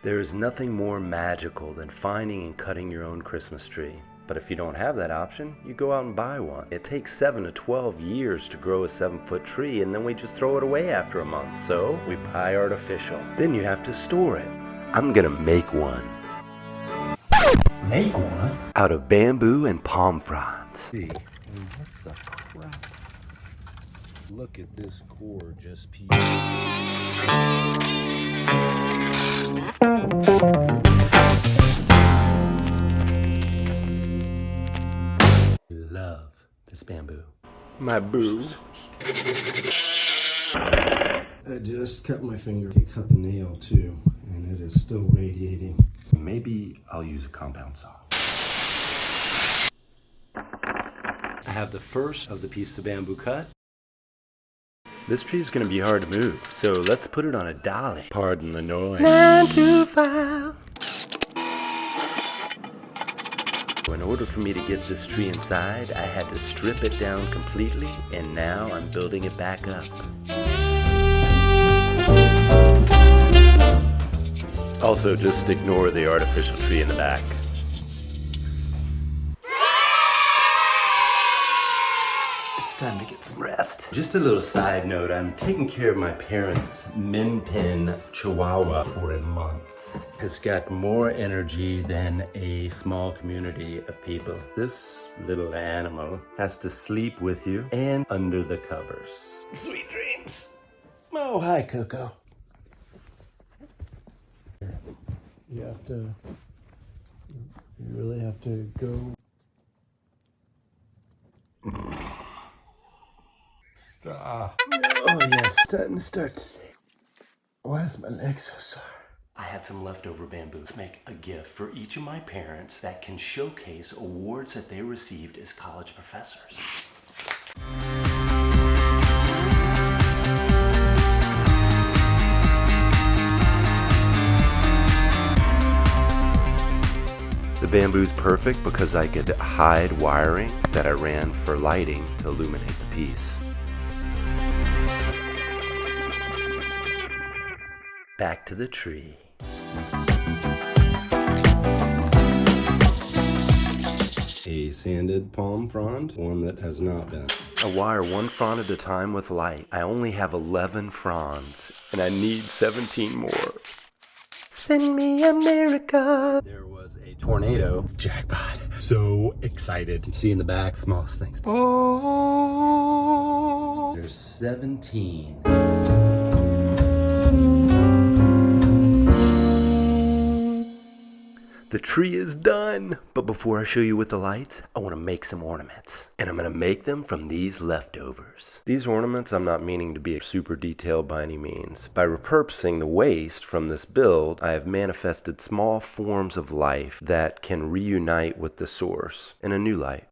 There is nothing more magical than finding and cutting your own Christmas tree. But if you don't have that option, you go out and buy one. It takes 7 to 12 years to grow a 7-foot tree, and then we just throw it away after a month. So we buy artificial. Then you have to store it. I'm gonna make one. Make one? Out of bamboo and palm fronds. See, what the crap? Look at this gorgeous piece. Love this bamboo. My boo. I just cut my finger. I cut the nail too, and it is still radiating. Maybe I'll use a compound saw. I have the first of the pieces of bamboo cut. This tree is going to be hard to move, so let's put it on a dolly. Pardon the noise. 9 to 5. In order for me to get this tree inside, I had to strip it down completely, and now I'm building it back up. Also, just ignore the artificial tree in the back. It's time to get some rest. Just a little side note, I'm taking care of my parents' min pin chihuahua for a month. Has got more energy than a small community of people. This little animal has to sleep with you and under the covers. Sweet dreams. Oh, hi, Coco. You really have to go. Stop. Oh yeah, starting to start to shake. Why is my leg so sore? I had some leftover bamboo. Let's make a gift for each of my parents that can showcase awards that they received as college professors. The bamboo's perfect because I could hide wiring that I ran for lighting to illuminate the piece. Back to the tree. A sanded palm frond, one that has not been. I wire 1 frond at a time with light. I only have 11 fronds, and I need 17 more. Send me America. There was a tornado. Jackpot. So excited. See in the back, smallest things. Oh. There's 17. The tree is done, but before I show you with the lights, I want to make some ornaments. And I'm going to make them from these leftovers. These ornaments I'm not meaning to be super detailed by any means. By repurposing the waste from this build, I have manifested small forms of life that can reunite with the source in a new light.